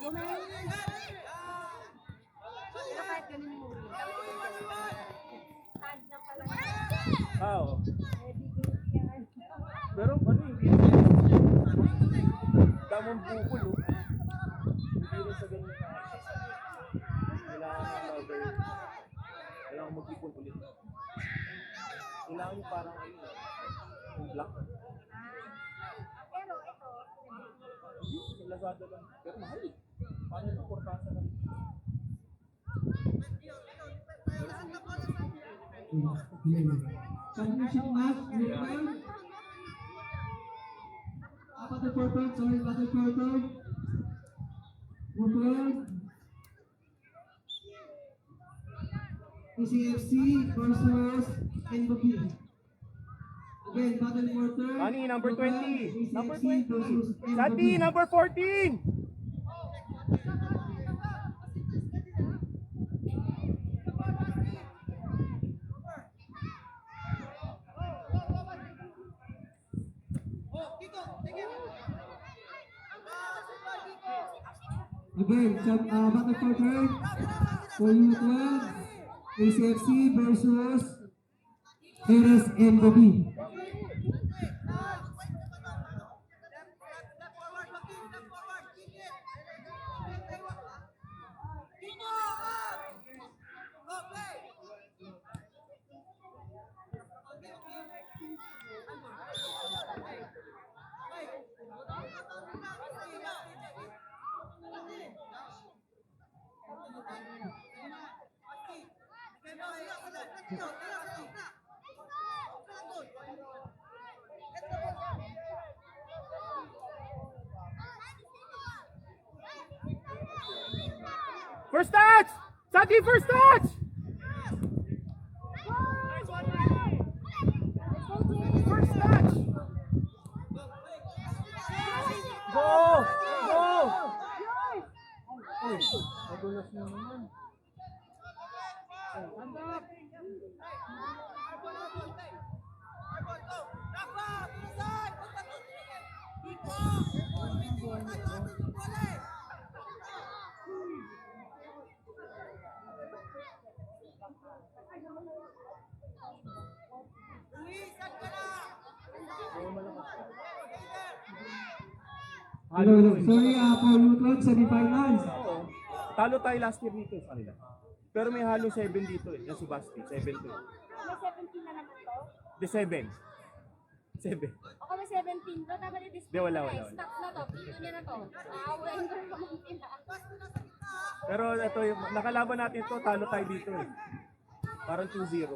Pero kahit ganun yung movie. Tag na pala. Oo. Pero ano hindi damang bukol oh. Hindi rin sa ganun na kailangan ng lover. Kailangan mag-ipon ulit. Kailangan yung parang ano yung black. Pero ito, Sa Lazada lang. Pero mahal eh. Paano yung portasa lang? Championship match, Liverpool. Battle Purple, sorry, Battle Purple. Liverpool. PCFC versus NBP. Again, Battle Purple. Ani, number 20. Number 20. versus Sati, number 14. Again, Battle Purple. For U12. PCFC versus Heres NBP. First touch! Sati, first touch! First touch! Go! Go! Uy, nagulas na naman. Hello. Sorry, for U12 semifinals. Oo. Talo tayo last year dito sa kanila. Pero may halo 7 dito eh. Yung si Basti, 7-2. may 17 na naman to. The 7. 7. O kami 17 to, dapat i-display. Di, wala. Stop na to, pito niya na to. Aawain ko rin pamangkin na. Pero ito, yung nakalaban natin to, talo tayo dito eh. Parang 2-0.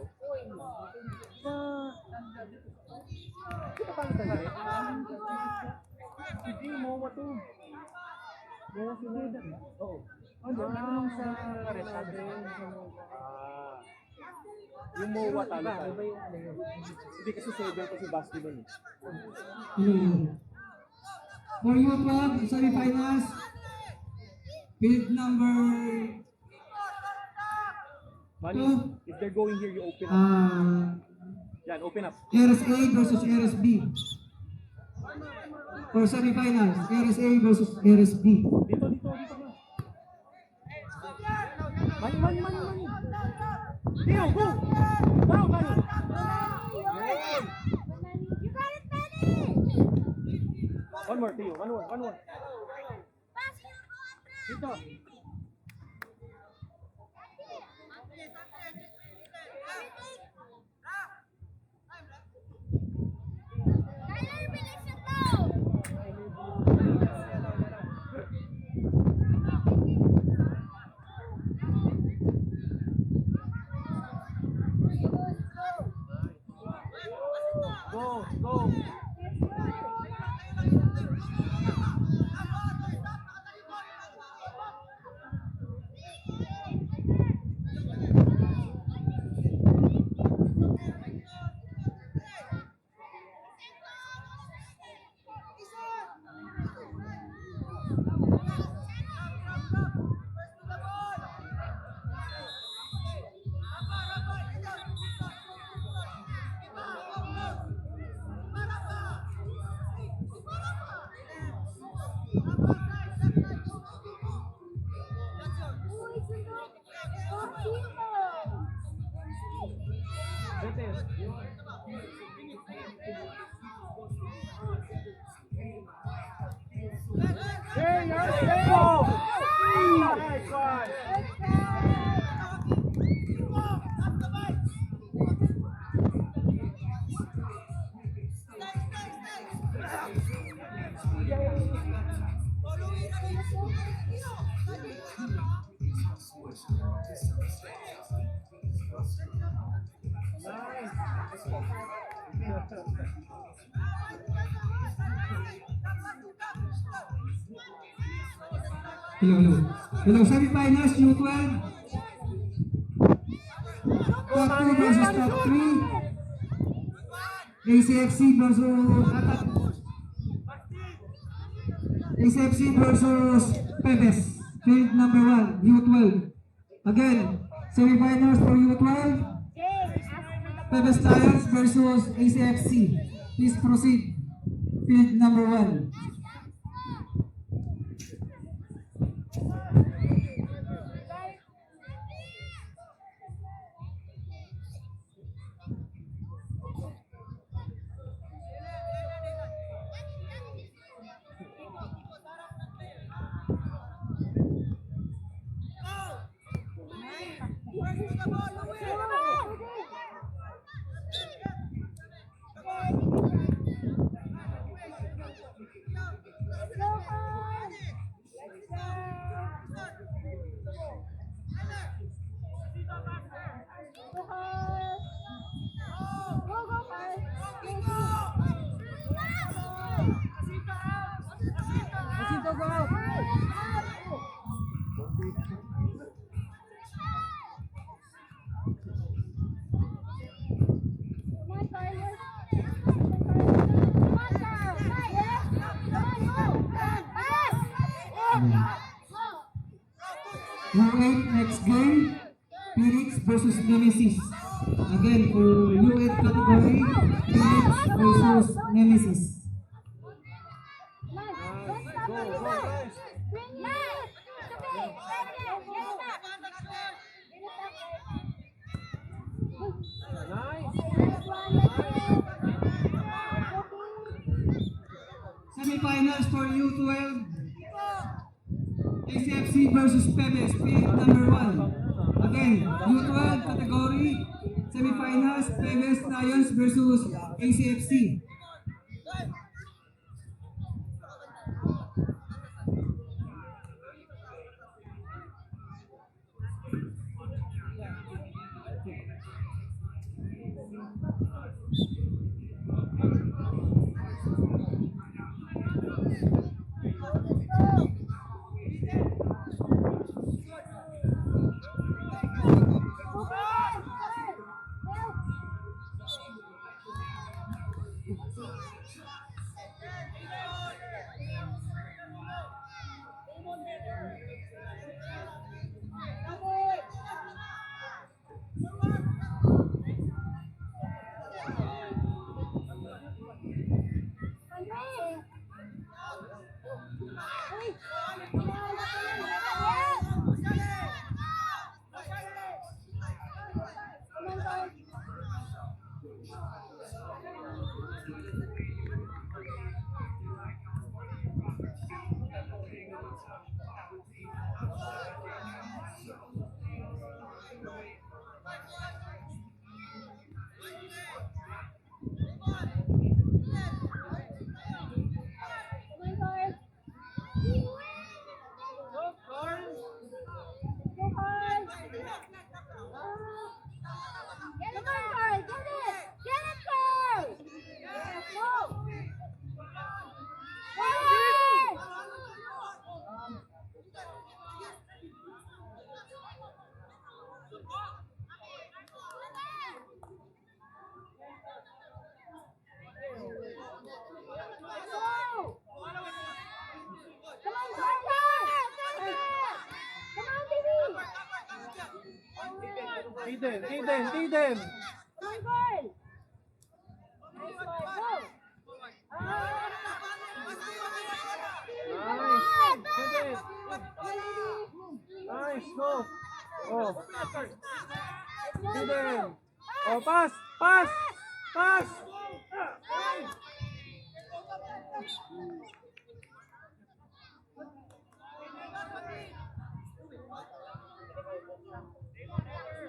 Kita pa tayo eh. Hindi, mo to. Meron sila. Oo. Ano sa restaurant? Yung MOA talo tayo. Hindi kasi 7 ko si Basti nun eh. For U12 semifinals, field number Manny, if they're going here, you open up. Yan, open up. RSA versus RSB. For semifinals, RSA versus RSB. Dito na. Manny. Tio, go! Wow, Manny! You got it, Manny! One more, Tio. One more. Dito. Go! Hey, nice tempo! Nice one! Hello, semifinals, U12. Top 2 versus top 3. ACFC versus Pebes. Field number 1, U12. Again, semifinals for U12. Pebes Lions versus ACFC. Please proceed. Field number 1. U8 next game, Phoenix versus Nemesis. Again, for U8 category, Phoenix versus Nemesis. Semifinals for U12, ACFC versus Pebes, field number 1. Again, U12 category, semifinals, Pebes Lions versus ACFC. Feed them, feed them, feed them. Nice. Feed it. Nice, go. Oh. Feed them. Oh, pass, pass. Pass!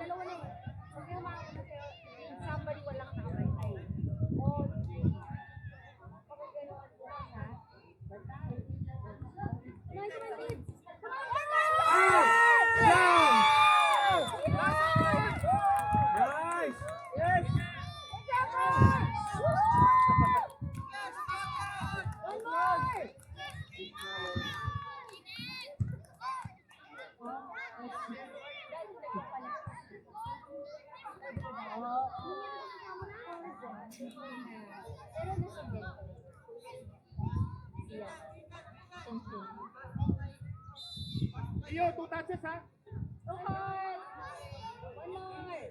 Dalawa na eh. Pag humakas na sa'yo, somebody walang nakabantay. Oh, kapag gano'n ko lang ha. Nice one, Lids. Nice! Yes! One more! Pero nasa bed. Yeah. Thank you. Iyo, 2 touches ha? Okay. One more.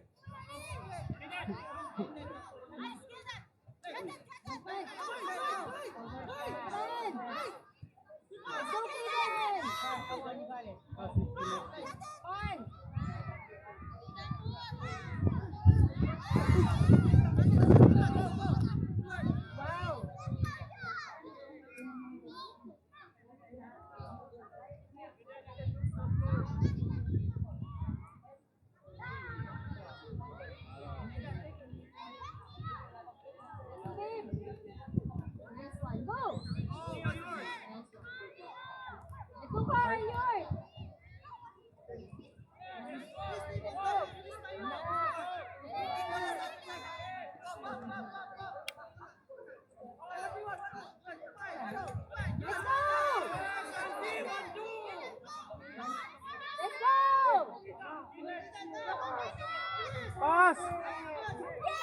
Wow. Okay. Next one. Go. Let's go, Carl. Yours. Let's go. Let's go. Pass! Yes!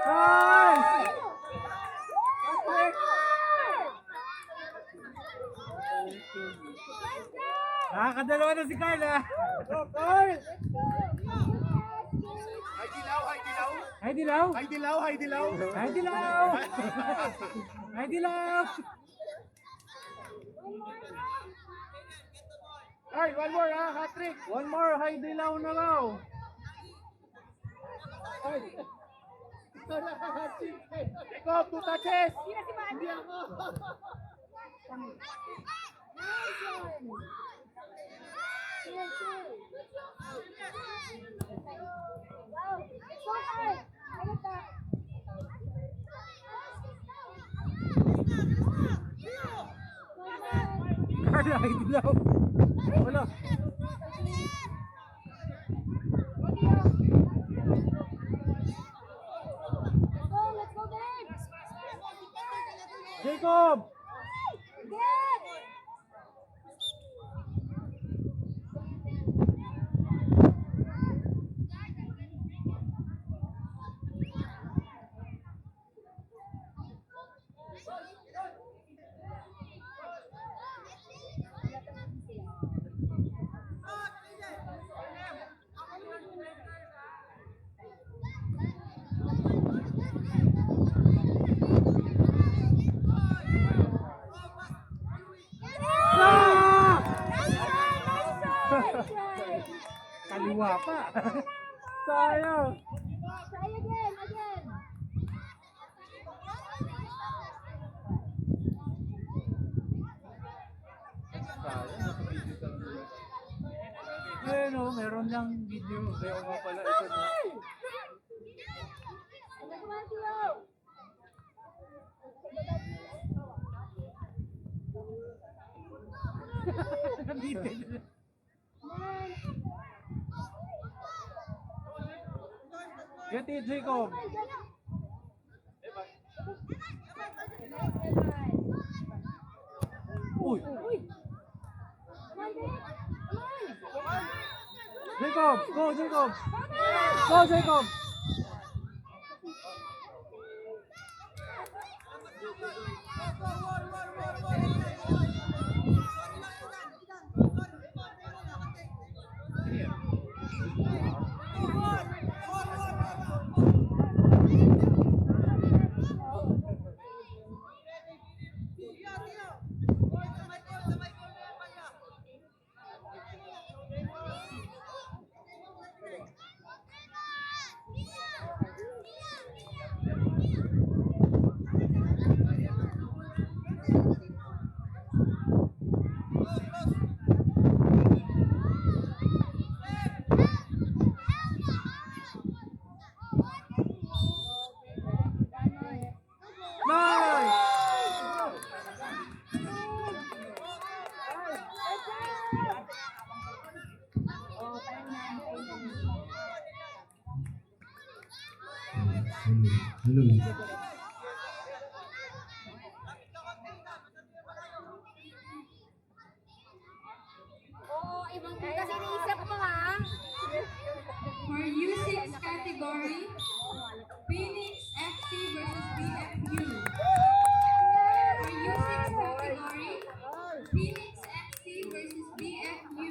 Ah! Nice! Nakakadalawa na si Carl ha? Go, Carl! Ay dilaw! Ay dilaw! Ay dilaw! Ay dilaw! Carl, one more ha, hat-trick! One more, hay dilaw na raw! Jacob, 2 touches! Hindi ako. Nice one. Chill, chill. Wow. Let's go, Carl. Ayun ka. Carl, ay dilaw! Wala! Let's go, babe. Jacob! Get. Ah! Nice try. Kaliwa pa! Sayang! Try again, again. Ayun o, meron lang video. Kaya nga pala ito na. Ano naman siyo? Get it, Jacob! Uy! Uy! Come on, babe. Come on. Jacob! Go, Jacob! Come Go, Jacob! Hello. Oo, ibang kasi naisip ko ha. For U6 category, Phoenix FC versus BFU. For U6 category, Phoenix FC versus BFU.